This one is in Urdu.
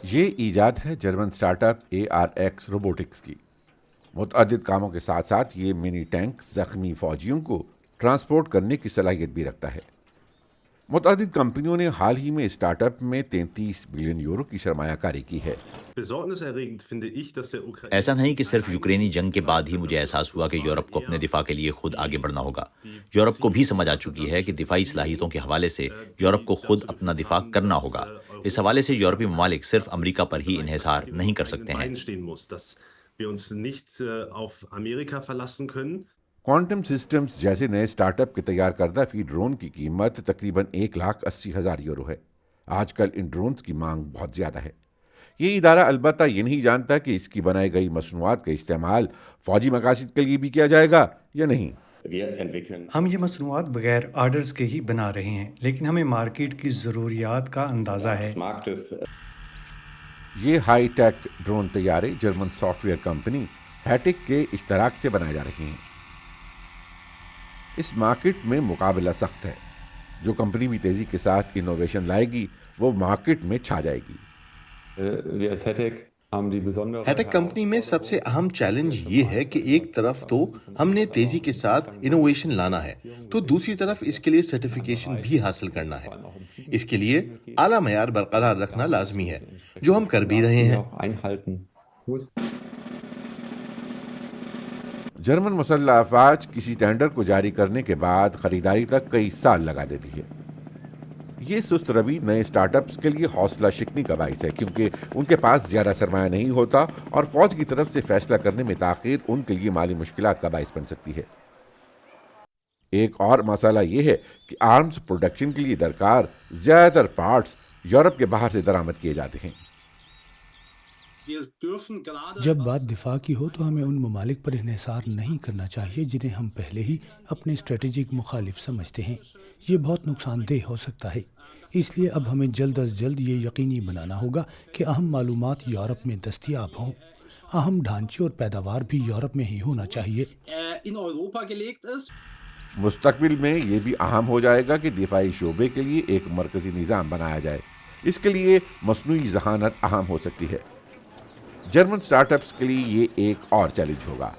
یہ ایجاد ہے جرمن سٹارٹ اپ ARX روبوٹکس کی۔ متعدد کاموں کے ساتھ ساتھ یہ منی ٹینک زخمی فوجیوں کو ٹرانسپورٹ کرنے کی صلاحیت بھی رکھتا ہے۔ متعدد کمپنیوں نے حال ہی میں اسٹارٹ اپ میں 33 بلین یورو کی سرمایہ کاری کی ہے۔ ایسا نہیں کہ صرف یوکرینی جنگ کے بعد ہی مجھے احساس ہوا کہ یورپ کو اپنے دفاع کے لیے خود آگے بڑھنا ہوگا۔ یورپ کو بھی سمجھ آ چکی ہے کہ دفاعی صلاحیتوں کے حوالے سے یورپ کو خود اپنا دفاع کرنا ہوگا۔ اس حوالے سے یورپی ممالک صرف امریکہ پر ہی انحصار نہیں کر سکتے ہیں۔ کوانٹم سسٹمز جیسے نئے سٹارٹ اپ کے تیار کردہ فی ڈرون کی قیمت تقریباً 1,80,000 یورو ہے۔ آج کل ان ڈرونز کی مانگ بہت زیادہ ہے۔ یہ ادارہ البتہ یہ نہیں جانتا کہ اس کی بنائی گئی مصنوعات کا استعمال فوجی مقاصد کے لیے بھی کیا جائے گا یا نہیں۔ ہم یہ مصنوعات بغیر آرڈرز کے ہی بنا رہے ہیں، لیکن ہمیں مارکیٹ کی ضروریات کا اندازہ ہے۔ یہ ہائی ٹیک ڈرون طیارے German soft where company hectic کے اشتراک سے بنائے جا رہے ہیں۔ اس مارکیٹ میں مقابلہ سخت ہے۔ جو کمپنی بھی تیزی کے ساتھ انوویشن لائے گی وہ مارکیٹ میں چھا جائے گی۔ ہیٹک کمپنی میں سب سے اہم چیلنج یہ ہے کہ ایک طرف تو ہم نے تیزی کے ساتھ انوویشن لانا ہے، تو دوسری طرف اس کے لیے سرٹیفیکیشن بھی حاصل کرنا ہے۔ اس کے لیے اعلیٰ معیار برقرار رکھنا لازمی ہے، جو ہم کر بھی رہے ہیں۔ جرمن مسلح افواج کسی ٹینڈر کو جاری کرنے کے بعد خریداری تک کئی سال لگا دیتی ہے۔ یہ سست روی نئے سٹارٹ اپس کے لیے حوصلہ شکنی کا باعث ہے، کیونکہ ان کے پاس زیادہ سرمایہ نہیں ہوتا اور فوج کی طرف سے فیصلہ کرنے میں تاخیر ان کے لیے مالی مشکلات کا باعث بن سکتی ہے۔ ایک اور مسئلہ یہ ہے کہ آرمز پروڈکشن کے لیے درکار زیادہ تر پارٹس یورپ کے باہر سے درآمد کیے جاتے ہیں۔ جب بات دفاع کی ہو تو ہمیں ان ممالک پر انحصار نہیں کرنا چاہیے جنہیں ہم پہلے ہی اپنے اسٹریٹجک مخالف سمجھتے ہیں۔ یہ بہت نقصان دہ ہو سکتا ہے۔ اس لیے اب ہمیں جلد از جلد یہ یقینی بنانا ہوگا کہ اہم معلومات یورپ میں دستیاب ہوں۔ اہم ڈھانچے اور پیداوار بھی یورپ میں ہی ہونا چاہیے۔ مستقبل میں یہ بھی اہم ہو جائے گا کہ دفاعی شعبے کے لیے ایک مرکزی نظام بنایا جائے۔ اس کے لیے مصنوعی ذہانت اہم ہو سکتی ہے۔ جرمن سٹارٹ اپس کے لیے یہ ایک اور چیلنج ہوگا۔